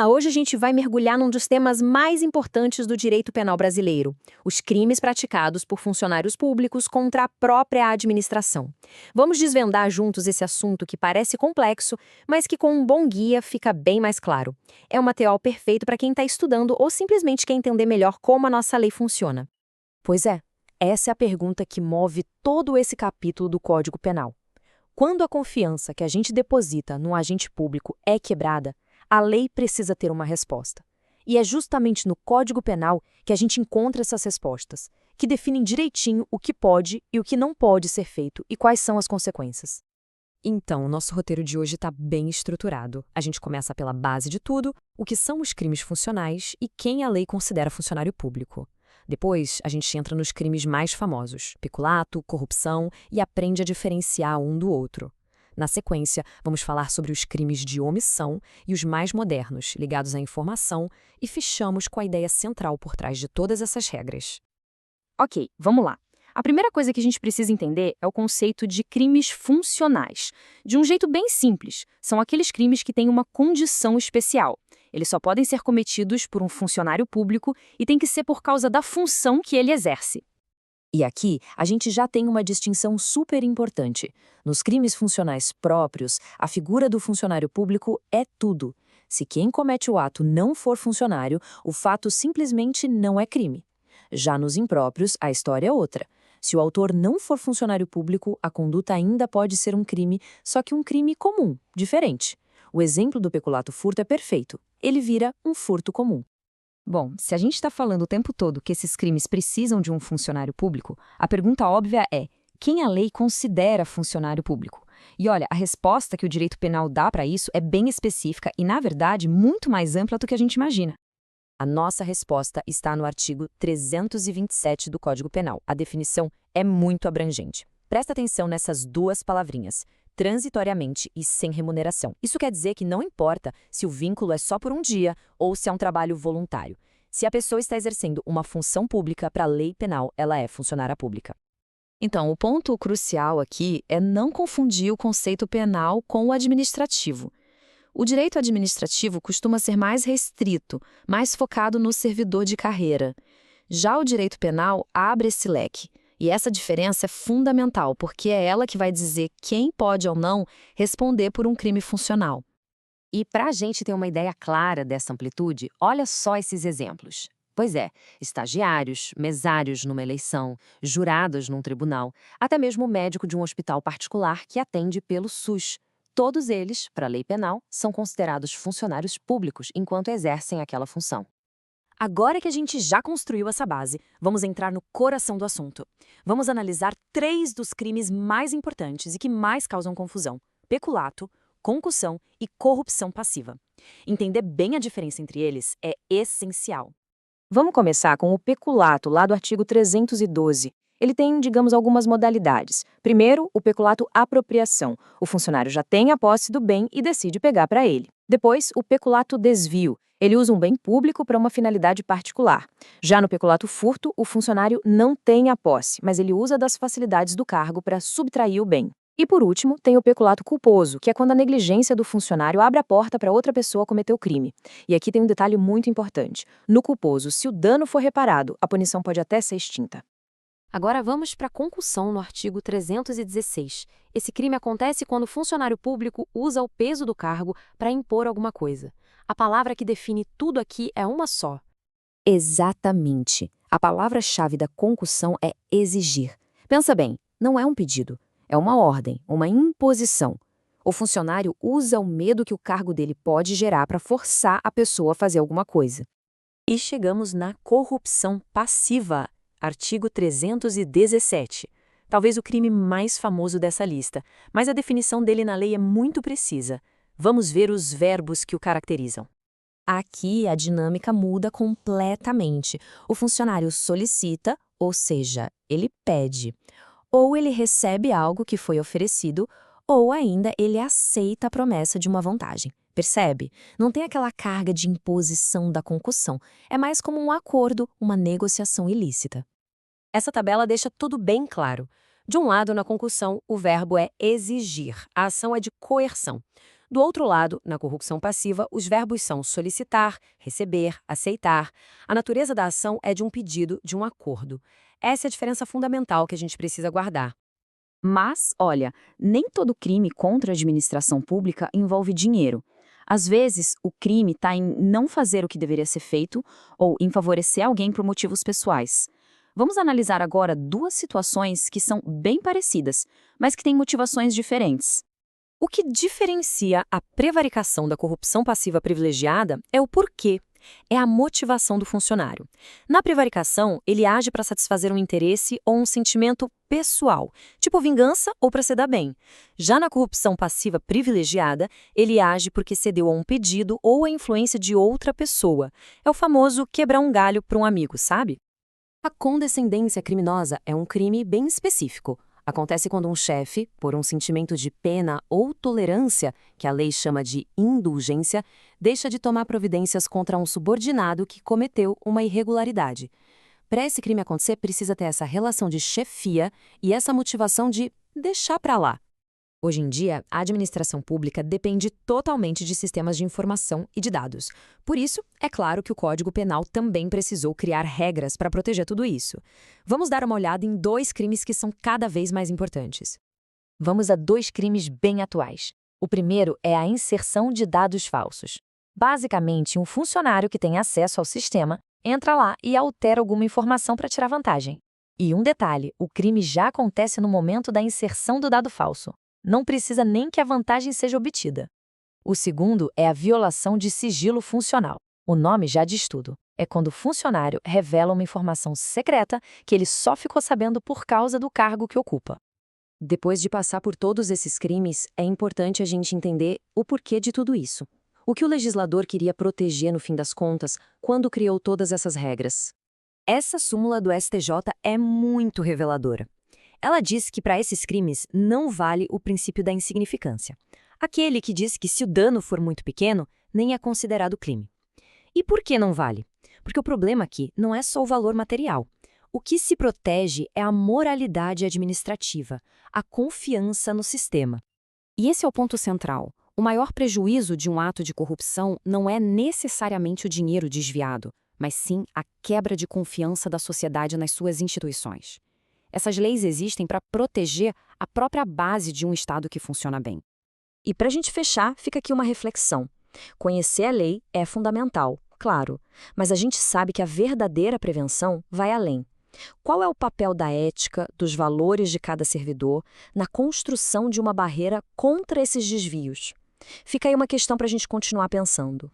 Hoje a gente vai mergulhar num dos temas mais importantes do direito penal brasileiro: os crimes praticados por funcionários públicos contra a própria administração. Vamos desvendar juntos esse assunto que parece complexo, mas que com um bom guia fica bem mais claro. É um material perfeito para quem está estudando ou simplesmente quer entender melhor como a nossa lei funciona. Pois é, essa é a pergunta que move todo esse capítulo do Código Penal. Quando a confiança que a gente deposita no agente público é quebrada, a lei precisa ter uma resposta. E é justamente no Código Penal que a gente encontra essas respostas, que definem direitinho o que pode e o que não pode ser feito e quais são as consequências. Então, o nosso roteiro de hoje está bem estruturado. A gente começa pela base de tudo, o que são os crimes funcionais e quem a lei considera funcionário público. Depois, a gente entra nos crimes mais famosos, peculato, corrupção, e aprende a diferenciar um do outro. Na sequência, vamos falar sobre os crimes de omissão e os mais modernos, ligados à informação, e fechamos com a ideia central por trás de todas essas regras. Ok, vamos lá. A primeira coisa que a gente precisa entender é o conceito de crimes funcionais. De um jeito bem simples, são aqueles crimes que têm uma condição especial. Eles só podem ser cometidos por um funcionário público e tem que ser por causa da função que ele exerce. E aqui, a gente já tem uma distinção super importante. Nos crimes funcionais próprios, a figura do funcionário público é tudo. Se quem comete o ato não for funcionário, o fato simplesmente não é crime. Já nos impróprios, a história é outra. Se o autor não for funcionário público, a conduta ainda pode ser um crime, só que um crime comum, diferente. O exemplo do peculato furto é perfeito. Ele vira um furto comum. Bom, se a gente está falando o tempo todo que esses crimes precisam de um funcionário público, a pergunta óbvia é: quem a lei considera funcionário público? E olha, a resposta que o direito penal dá para isso é bem específica e, na verdade, muito mais ampla do que a gente imagina. A nossa resposta está no artigo 327 do Código Penal. A definição é muito abrangente. Presta atenção nessas duas palavrinhas: transitoriamente e sem remuneração. Isso quer dizer que não importa se o vínculo é só por um dia ou se é um trabalho voluntário. Se a pessoa está exercendo uma função pública para a lei penal, ela é funcionária pública. Então, o ponto crucial aqui é não confundir o conceito penal com o administrativo. O direito administrativo costuma ser mais restrito, mais focado no servidor de carreira. Já o direito penal abre esse leque. E essa diferença é fundamental, porque é ela que vai dizer quem pode ou não responder por um crime funcional. E para a gente ter uma ideia clara dessa amplitude, olha só esses exemplos. Pois é, estagiários, mesários numa eleição, jurados num tribunal, até mesmo o médico de um hospital particular que atende pelo SUS. Todos eles, para a lei penal, são considerados funcionários públicos enquanto exercem aquela função. Agora que a gente já construiu essa base, vamos entrar no coração do assunto. Vamos analisar 3 dos crimes mais importantes e que mais causam confusão: peculato, concussão e corrupção passiva. Entender bem a diferença entre eles é essencial. Vamos começar com o peculato, lá do artigo 312. Ele tem, digamos, algumas modalidades. Primeiro, o peculato apropriação. O funcionário já tem a posse do bem e decide pegar para ele. Depois, o peculato desvio. Ele usa um bem público para uma finalidade particular. Já no peculato furto, o funcionário não tem a posse, mas ele usa das facilidades do cargo para subtrair o bem. E por último, tem o peculato culposo, que é quando a negligência do funcionário abre a porta para outra pessoa cometer o crime. E aqui tem um detalhe muito importante. No culposo, se o dano for reparado, a punição pode até ser extinta. Agora vamos para a concussão no artigo 316. Esse crime acontece quando o funcionário público usa o peso do cargo para impor alguma coisa. A palavra que define tudo aqui é uma só: exatamente. A palavra-chave da concussão é exigir. Pensa bem, não é um pedido, é uma ordem, uma imposição. O funcionário usa o medo que o cargo dele pode gerar para forçar a pessoa a fazer alguma coisa. E chegamos na corrupção passiva. Artigo 317. Talvez o crime mais famoso dessa lista, mas a definição dele na lei é muito precisa. Vamos ver os verbos que o caracterizam. Aqui a dinâmica muda completamente. O funcionário solicita, ou seja, ele pede. Ou ele recebe algo que foi oferecido, ou ainda ele aceita a promessa de uma vantagem. Percebe? Não tem aquela carga de imposição da concussão. É mais como um acordo, uma negociação ilícita. Essa tabela deixa tudo bem claro. De um lado, na concussão, o verbo é exigir. A ação é de coerção. Do outro lado, na corrupção passiva, os verbos são solicitar, receber, aceitar. A natureza da ação é de um pedido, de um acordo. Essa é a diferença fundamental que a gente precisa guardar. Mas, olha, nem todo crime contra a administração pública envolve dinheiro. Às vezes, o crime está em não fazer o que deveria ser feito ou em favorecer alguém por motivos pessoais. Vamos analisar agora duas situações que são bem parecidas, mas que têm motivações diferentes. O que diferencia a prevaricação da corrupção passiva privilegiada é o porquê. É a motivação do funcionário. Na prevaricação, ele age para satisfazer um interesse ou um sentimento pessoal, tipo vingança ou para se dar bem. Já na corrupção passiva privilegiada, ele age porque cedeu a um pedido ou a influência de outra pessoa. É o famoso quebrar um galho para um amigo, sabe? A condescendência criminosa é um crime bem específico. Acontece quando um chefe, por um sentimento de pena ou tolerância, que a lei chama de indulgência, deixa de tomar providências contra um subordinado que cometeu uma irregularidade. Para esse crime acontecer, precisa ter essa relação de chefia e essa motivação de deixar para lá. Hoje em dia, a administração pública depende totalmente de sistemas de informação e de dados. Por isso, é claro que o Código Penal também precisou criar regras para proteger tudo isso. Vamos dar uma olhada em dois crimes que são cada vez mais importantes. Vamos a dois crimes bem atuais. O primeiro é a inserção de dados falsos. Basicamente, um funcionário que tem acesso ao sistema entra lá e altera alguma informação para tirar vantagem. E um detalhe, o crime já acontece no momento da inserção do dado falso. Não precisa nem que a vantagem seja obtida. O segundo é a violação de sigilo funcional. O nome já diz tudo. É quando o funcionário revela uma informação secreta que ele só ficou sabendo por causa do cargo que ocupa. Depois de passar por todos esses crimes, é importante a gente entender o porquê de tudo isso. O que o legislador queria proteger no fim das contas quando criou todas essas regras. Essa súmula do STJ é muito reveladora. Ela diz que para esses crimes não vale o princípio da insignificância. Aquele que diz que se o dano for muito pequeno, nem é considerado crime. E por que não vale? Porque o problema aqui não é só o valor material. O que se protege é a moralidade administrativa, a confiança no sistema. E esse é o ponto central. O maior prejuízo de um ato de corrupção não é necessariamente o dinheiro desviado, mas sim a quebra de confiança da sociedade nas suas instituições. Essas leis existem para proteger a própria base de um Estado que funciona bem. E para a gente fechar, fica aqui uma reflexão. Conhecer a lei é fundamental, claro, mas a gente sabe que a verdadeira prevenção vai além. Qual é o papel da ética, dos valores de cada servidor, na construção de uma barreira contra esses desvios? Fica aí uma questão para a gente continuar pensando.